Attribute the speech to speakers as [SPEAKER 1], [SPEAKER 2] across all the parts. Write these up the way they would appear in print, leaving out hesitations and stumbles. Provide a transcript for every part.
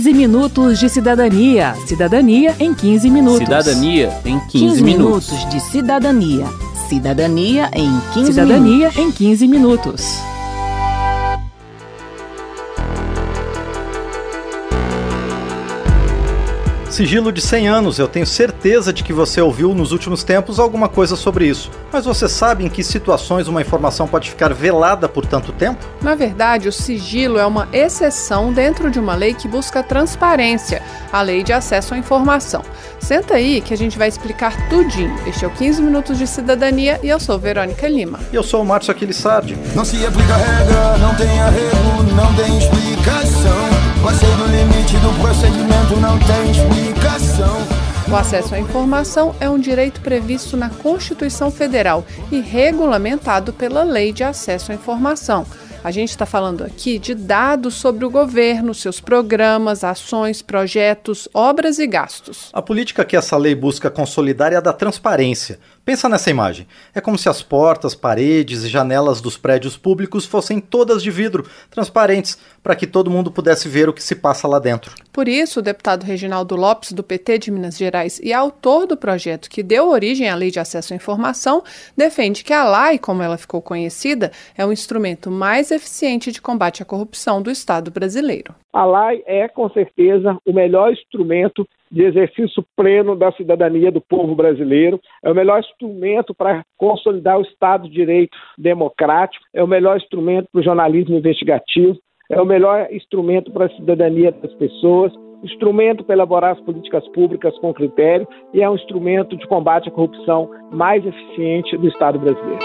[SPEAKER 1] 15 minutos de cidadania. Cidadania em 15 minutos.
[SPEAKER 2] Cidadania em
[SPEAKER 1] 15
[SPEAKER 2] minutos.
[SPEAKER 1] de cidadania.
[SPEAKER 3] Cidadania em 15
[SPEAKER 1] Cidadania
[SPEAKER 3] minutos.
[SPEAKER 1] em 15 minutos.
[SPEAKER 4] Sigilo de 100 anos, eu tenho certeza de que você ouviu nos últimos tempos alguma coisa sobre isso. Mas você sabe em que situações uma informação pode ficar velada por tanto tempo?
[SPEAKER 5] Na verdade, o sigilo é uma exceção dentro de uma lei que busca transparência, a Lei de Acesso à Informação. Senta aí que a gente vai explicar tudinho. Este é o 15 Minutos de Cidadania e eu sou Verônica Lima.
[SPEAKER 4] E eu sou o Márcio Aquilissardi.
[SPEAKER 6] Não se aplica regra, não tem arrego, não tem explicação. Passei do limite do procedimento, não tem explicação.
[SPEAKER 5] O acesso à informação é um direito previsto na Constituição Federal e regulamentado pela Lei de Acesso à Informação. A gente está falando aqui de dados sobre o governo, seus programas, ações, projetos, obras e gastos.
[SPEAKER 4] A política que essa lei busca consolidar é a da transparência. Pensa nessa imagem. É como se as portas, paredes e janelas dos prédios públicos fossem todas de vidro, transparentes, para que todo mundo pudesse ver o que se passa lá dentro.
[SPEAKER 5] Por isso, o deputado Reginaldo Lopes, do PT de Minas Gerais e autor do projeto que deu origem à Lei de Acesso à Informação, defende que a LAI, como ela ficou conhecida, é um instrumento mais eficiente de combate à corrupção do Estado brasileiro.
[SPEAKER 7] A LAI é, com certeza, o melhor instrumento de exercício pleno da cidadania do povo brasileiro, é o melhor instrumento para consolidar o Estado de Direito democrático, é o melhor instrumento para o jornalismo investigativo, é o melhor instrumento para a cidadania das pessoas, instrumento para elaborar as políticas públicas com critério e é um instrumento de combate à corrupção mais eficiente do Estado brasileiro.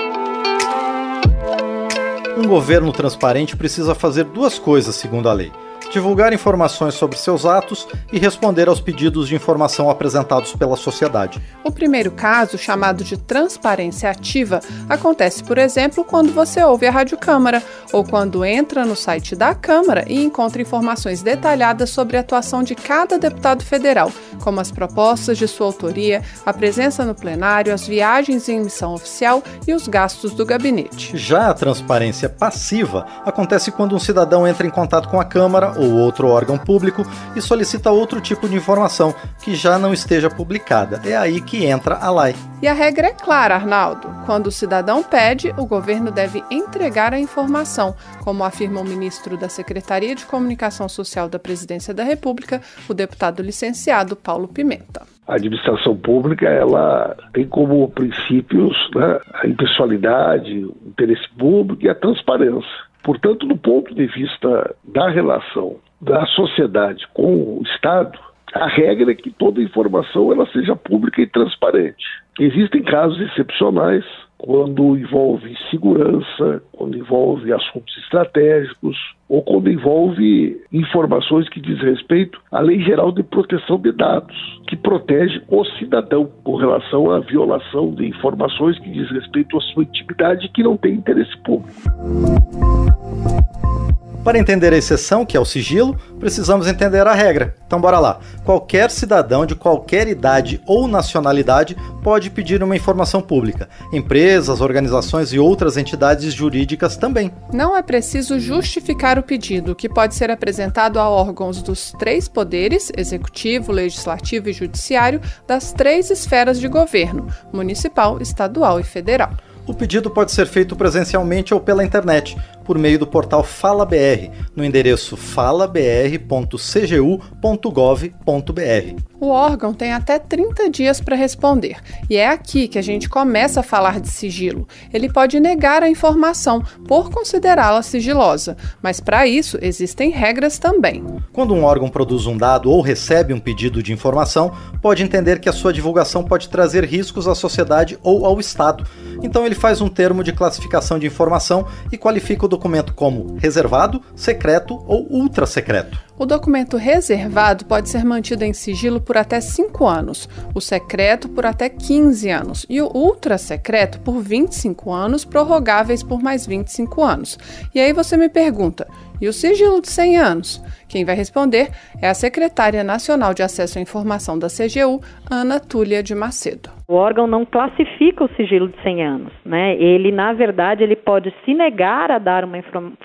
[SPEAKER 4] Um governo transparente precisa fazer duas coisas, segundo a lei: divulgar informações sobre seus atos e responder aos pedidos de informação apresentados pela sociedade.
[SPEAKER 5] O primeiro caso, chamado de transparência ativa, acontece, por exemplo, quando você ouve a Rádio Câmara ou quando entra no site da Câmara e encontra informações detalhadas sobre a atuação de cada deputado federal, como as propostas de sua autoria, a presença no plenário, as viagens em missão oficial e os gastos do gabinete.
[SPEAKER 4] Já a transparência passiva acontece quando um cidadão entra em contato com a Câmara ou outro órgão público e solicita outro tipo de informação que já não esteja publicada. É aí que entra a LAI.
[SPEAKER 5] E a regra é clara, Arnaldo. Quando o cidadão pede, o governo deve entregar a informação, como afirma o ministro da Secretaria de Comunicação Social da Presidência da República, o deputado licenciado Paulo Pimenta.
[SPEAKER 8] A administração pública, ela tem como princípios, a impessoalidade, o interesse público e a transparência. Portanto, do ponto de vista da relação da sociedade com o Estado, a regra é que toda informação ela seja pública e transparente. Existem casos excepcionais, quando envolve segurança, quando envolve assuntos estratégicos, ou quando envolve informações que diz respeito à Lei Geral de Proteção de Dados, que protege o cidadão com relação à violação de informações que diz respeito à sua intimidade e que não tem interesse público.
[SPEAKER 4] Para entender a exceção, que é o sigilo, precisamos entender a regra. Então bora lá. Qualquer cidadão de qualquer idade ou nacionalidade pode pedir uma informação pública. Empresas, organizações e outras entidades jurídicas também.
[SPEAKER 5] Não é preciso justificar o pedido, que pode ser apresentado a órgãos dos 3 poderes, executivo, legislativo e judiciário, das 3 esferas de governo, municipal, estadual e federal.
[SPEAKER 4] O pedido pode ser feito presencialmente ou pela internet, por meio do portal FalaBR, no endereço falabr.cgu.gov.br.
[SPEAKER 5] O órgão tem até 30 dias para responder, e é aqui que a gente começa a falar de sigilo. Ele pode negar a informação por considerá-la sigilosa, mas para isso existem regras também.
[SPEAKER 4] Quando um órgão produz um dado ou recebe um pedido de informação, pode entender que a sua divulgação pode trazer riscos à sociedade ou ao Estado. Então ele faz um termo de classificação de informação e qualifica o documento como reservado, secreto ou ultra secreto.
[SPEAKER 5] O documento reservado pode ser mantido em sigilo por até 5 anos, o secreto por até 15 anos e o ultra secreto por 25 anos, prorrogáveis por mais 25 anos. E aí você me pergunta, e o sigilo de 100 anos? Quem vai responder é a secretária nacional de Acesso à Informação da CGU, Ana Túlia de Macedo.
[SPEAKER 2] O órgão não classifica o sigilo de 100 anos, né? Ele, na verdade, ele pode se negar a dar uma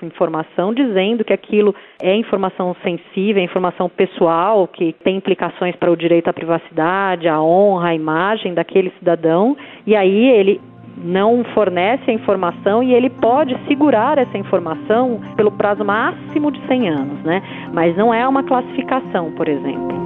[SPEAKER 2] informação dizendo que aquilo é informação sensível, é informação pessoal, que tem implicações para o direito à privacidade, à honra, à imagem daquele cidadão, e aí ele não fornece a informação e ele pode segurar essa informação pelo prazo máximo de 100 anos, né? Mas não é uma classificação, por exemplo.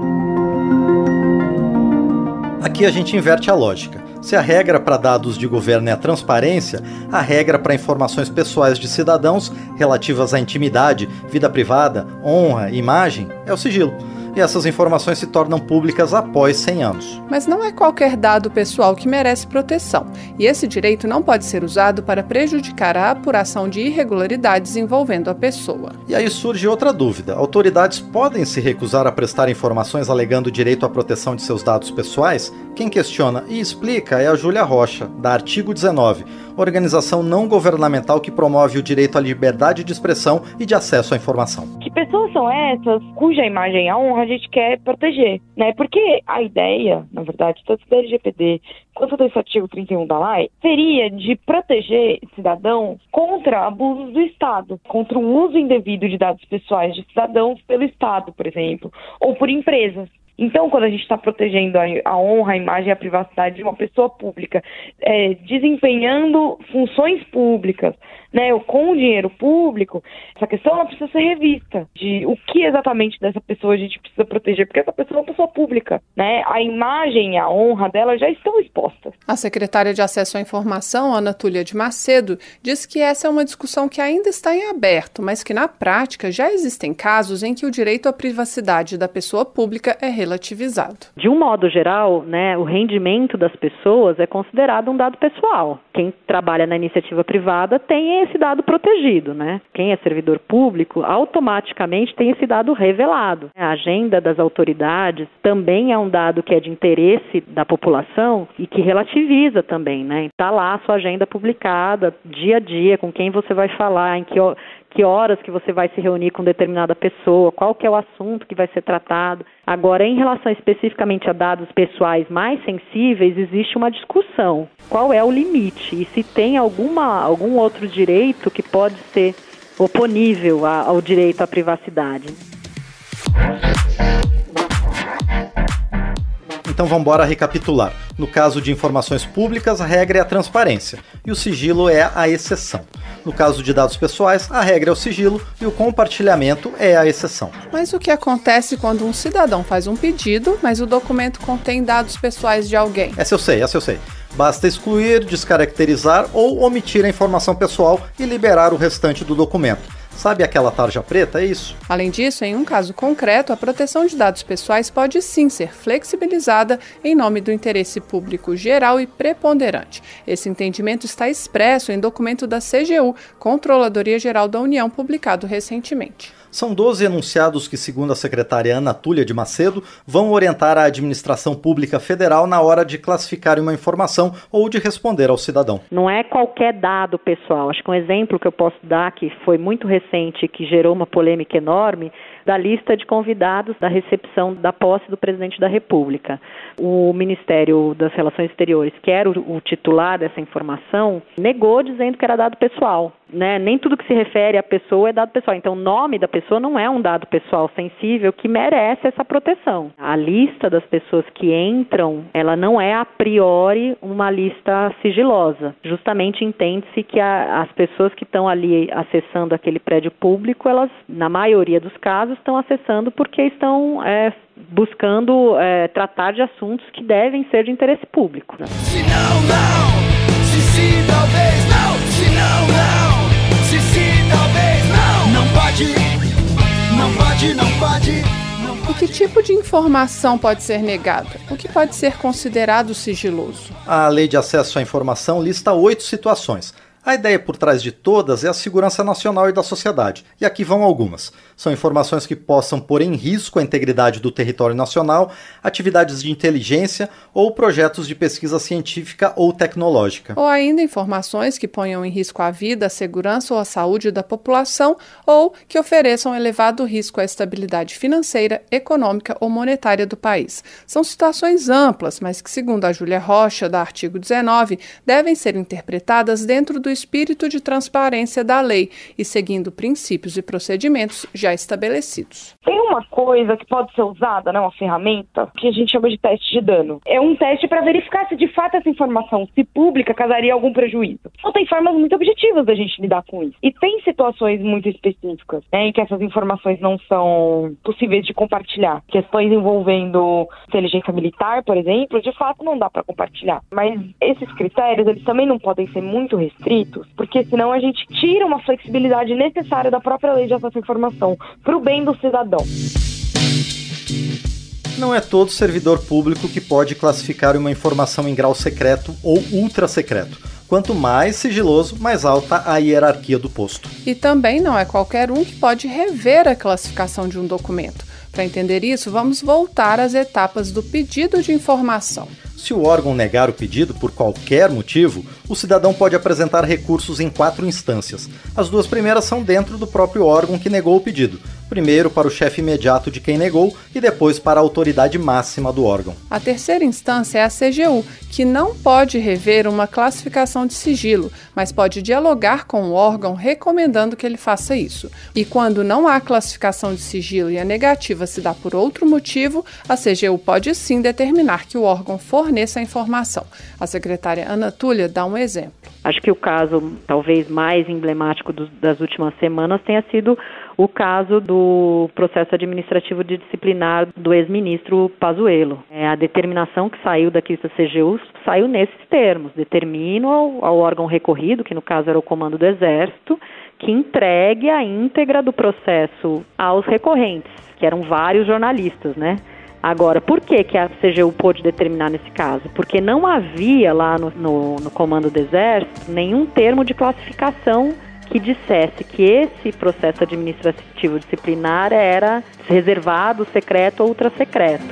[SPEAKER 4] Aqui a gente inverte a lógica. Se a regra para dados de governo é a transparência, a regra para informações pessoais de cidadãos relativas à intimidade, vida privada, honra e imagem é o sigilo. E essas informações se tornam públicas após 100 anos.
[SPEAKER 5] Mas não é qualquer dado pessoal que merece proteção, e esse direito não pode ser usado para prejudicar a apuração de irregularidades envolvendo a pessoa.
[SPEAKER 4] E aí surge outra dúvida. Autoridades podem se recusar a prestar informações alegando direito à proteção de seus dados pessoais? Quem questiona e explica é a Júlia Rocha, da Artigo 19, organização não governamental que promove o direito à liberdade de expressão e de acesso à informação.
[SPEAKER 9] Que pessoas são essas cuja imagem e a honra a gente quer proteger, né? Porque a ideia, na verdade, tanto da LGPD quanto desse artigo 31 da LAI, seria de proteger cidadãos contra abusos do Estado, contra o uso indevido de dados pessoais de cidadãos pelo Estado, por exemplo, ou por empresas. Então, quando a gente está protegendo a honra, a imagem e a privacidade de uma pessoa pública, desempenhando funções públicas, né, ou com dinheiro público, essa questão ela precisa ser revista, de o que exatamente dessa pessoa a gente precisa proteger, porque essa pessoa é uma pessoa pública, né? A imagem e a honra dela já estão expostas.
[SPEAKER 5] A secretária de Acesso à Informação, Ana Túlia de Macedo, diz que essa é uma discussão que ainda está em aberto, mas que na prática já existem casos em que o direito à privacidade da pessoa pública é relativizado.
[SPEAKER 2] De um modo geral, né, o rendimento das pessoas é considerado um dado pessoal. Quem trabalha na iniciativa privada tem esse dado protegido, né? Quem é servidor público automaticamente tem esse dado revelado. A agenda das autoridades também é um dado que é de interesse da população e que relativiza também, né? Está lá a sua agenda publicada, dia a dia, com quem você vai falar, em que horas que você vai se reunir com determinada pessoa, qual que é o assunto que vai ser tratado. Agora, em relação especificamente a dados pessoais mais sensíveis, existe uma discussão. Qual é o limite? E se tem algum outro direito que pode ser oponível ao direito à privacidade?
[SPEAKER 4] Então vamos embora recapitular. No caso de informações públicas, a regra é a transparência e o sigilo é a exceção. No caso de dados pessoais, a regra é o sigilo e o compartilhamento é a exceção.
[SPEAKER 5] Mas o que acontece quando um cidadão faz um pedido, mas o documento contém dados pessoais de alguém?
[SPEAKER 4] Essa eu sei. Basta excluir, descaracterizar ou omitir a informação pessoal e liberar o restante do documento. Sabe aquela tarja preta? É isso.
[SPEAKER 5] Além disso, em um caso concreto, a proteção de dados pessoais pode sim ser flexibilizada em nome do interesse público geral e preponderante. Esse entendimento está expresso em documento da CGU, Controladoria Geral da União, publicado recentemente.
[SPEAKER 4] São 12 enunciados que, segundo a secretária Ana Túlia de Macedo, vão orientar a administração pública federal na hora de classificar uma informação ou de responder ao cidadão.
[SPEAKER 2] Não é qualquer dado pessoal. Acho que um exemplo que eu posso dar, que foi muito recente, que gerou uma polêmica enorme, da lista de convidados da recepção da posse do presidente da República. O Ministério das Relações Exteriores, que era o titular dessa informação, negou dizendo que era dado pessoal. Né? Nem tudo que se refere à pessoa é dado pessoal. Então, o nome da pessoa não é um dado pessoal sensível que merece essa proteção. A lista das pessoas que entram, ela não é a priori uma lista sigilosa. Justamente entende-se que as pessoas que estão ali acessando aquele prédio público, elas, na maioria dos casos, estão acessando porque estão buscando tratar de assuntos que devem ser de interesse público. Né?
[SPEAKER 6] Se não, não. Se sim, talvez não. Se não, não. Se sim, talvez não. Não pode. Não pode, não pode.
[SPEAKER 5] E que tipo de informação pode ser negada? O que pode ser considerado sigiloso?
[SPEAKER 4] A Lei de Acesso à Informação lista 8 situações. A ideia por trás de todas é a segurança nacional e da sociedade, e aqui vão algumas. São informações que possam pôr em risco a integridade do território nacional, atividades de inteligência ou projetos de pesquisa científica ou tecnológica.
[SPEAKER 5] Ou ainda informações que ponham em risco a vida, a segurança ou a saúde da população ou que ofereçam elevado risco à estabilidade financeira, econômica ou monetária do país. São situações amplas, mas que, segundo a Júlia Rocha, da artigo 19, devem ser interpretadas dentro do espírito de transparência da lei e seguindo princípios e procedimentos já estabelecidos.
[SPEAKER 9] Tem uma coisa que pode ser usada, uma ferramenta, que a gente chama de teste de dano. É um teste para verificar se de fato essa informação, se pública, causaria algum prejuízo. Então tem formas muito objetivas da gente lidar com isso. E tem situações muito específicas, em que essas informações não são possíveis de compartilhar. Questões envolvendo inteligência militar, por exemplo, de fato não dá para compartilhar. Mas esses critérios, eles também não podem ser muito restritos, porque senão a gente tira uma flexibilidade necessária da própria lei de acesso à informação para o bem do cidadão.
[SPEAKER 4] Não é todo servidor público que pode classificar uma informação em grau secreto ou ultra secreto. Quanto mais sigiloso, mais alta a hierarquia do posto.
[SPEAKER 5] E também não é qualquer um que pode rever a classificação de um documento. Para entender isso, vamos voltar às etapas do pedido de informação.
[SPEAKER 4] Se o órgão negar o pedido por qualquer motivo, o cidadão pode apresentar recursos em 4 instâncias. As 2 primeiras são dentro do próprio órgão que negou o pedido. Primeiro para o chefe imediato de quem negou e depois para a autoridade máxima do órgão.
[SPEAKER 5] A terceira instância é a CGU, que não pode rever uma classificação de sigilo, mas pode dialogar com o órgão recomendando que ele faça isso. E quando não há classificação de sigilo e a negativa se dá por outro motivo, a CGU pode sim determinar que o órgão forneça a informação. A secretária Ana Túlia dá um exemplo.
[SPEAKER 2] Acho que o caso talvez mais emblemático das últimas semanas tenha sido o caso do processo administrativo de disciplinar do ex-ministro Pazuello. A determinação que saiu daqui da CGU saiu nesses termos. Determina ao órgão recorrido, que no caso era o Comando do Exército, que entregue a íntegra do processo aos recorrentes, que eram vários jornalistas, Agora, por que a CGU pôde determinar nesse caso? Porque não havia lá no Comando do Exército nenhum termo de classificação que dissesse que esse processo administrativo disciplinar era reservado, secreto ou ultra-secreto.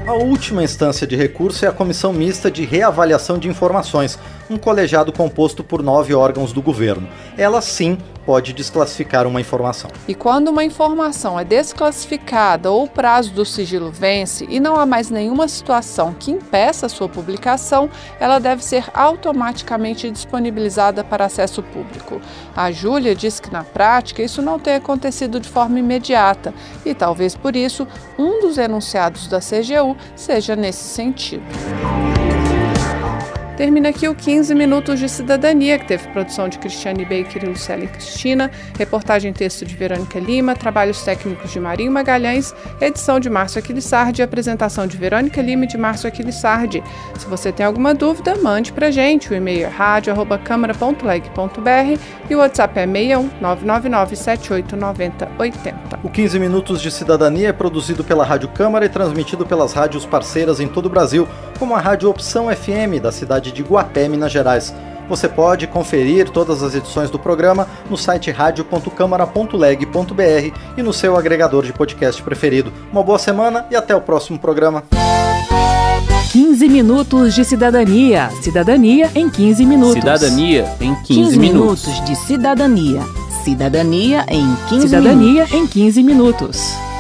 [SPEAKER 4] A última instância de recurso é a Comissão Mista de Reavaliação de Informações, um colegiado composto por 9 órgãos do governo. Ela, sim, pode desclassificar uma informação.
[SPEAKER 5] E quando uma informação é desclassificada ou o prazo do sigilo vence e não há mais nenhuma situação que impeça a sua publicação, ela deve ser automaticamente disponibilizada para acesso público. A Júlia diz que, na prática, isso não tem acontecido de forma imediata e, talvez por isso, um dos enunciados da CGU seja nesse sentido. Termina aqui o 15 Minutos de Cidadania, que teve produção de Cristiane Baker e Lucélia Cristina, reportagem e texto de Verônica Lima, trabalhos técnicos de Marinho Magalhães, edição de Márcio Aquilissardi e apresentação de Verônica Lima e de Márcio Aquilissardi. Se você tem alguma dúvida, mande pra gente. O e-mail é radio@câmara.leg.br e o WhatsApp é 61 999 78 90 80.
[SPEAKER 4] O 15 Minutos de Cidadania é produzido pela Rádio Câmara e transmitido pelas rádios parceiras em todo o Brasil, como a Rádio Opção FM, da cidade de Guapé, Minas Gerais. Você pode conferir todas as edições do programa no site radio.câmara.leg.br e no seu agregador de podcast preferido. Uma boa semana e até o próximo programa.
[SPEAKER 1] 15 Minutos de Cidadania. Cidadania em 15 minutos.
[SPEAKER 3] Cidadania em 15 minutos de cidadania. Cidadania em 15
[SPEAKER 1] Cidadania
[SPEAKER 3] minutos.
[SPEAKER 1] em 15 minutos.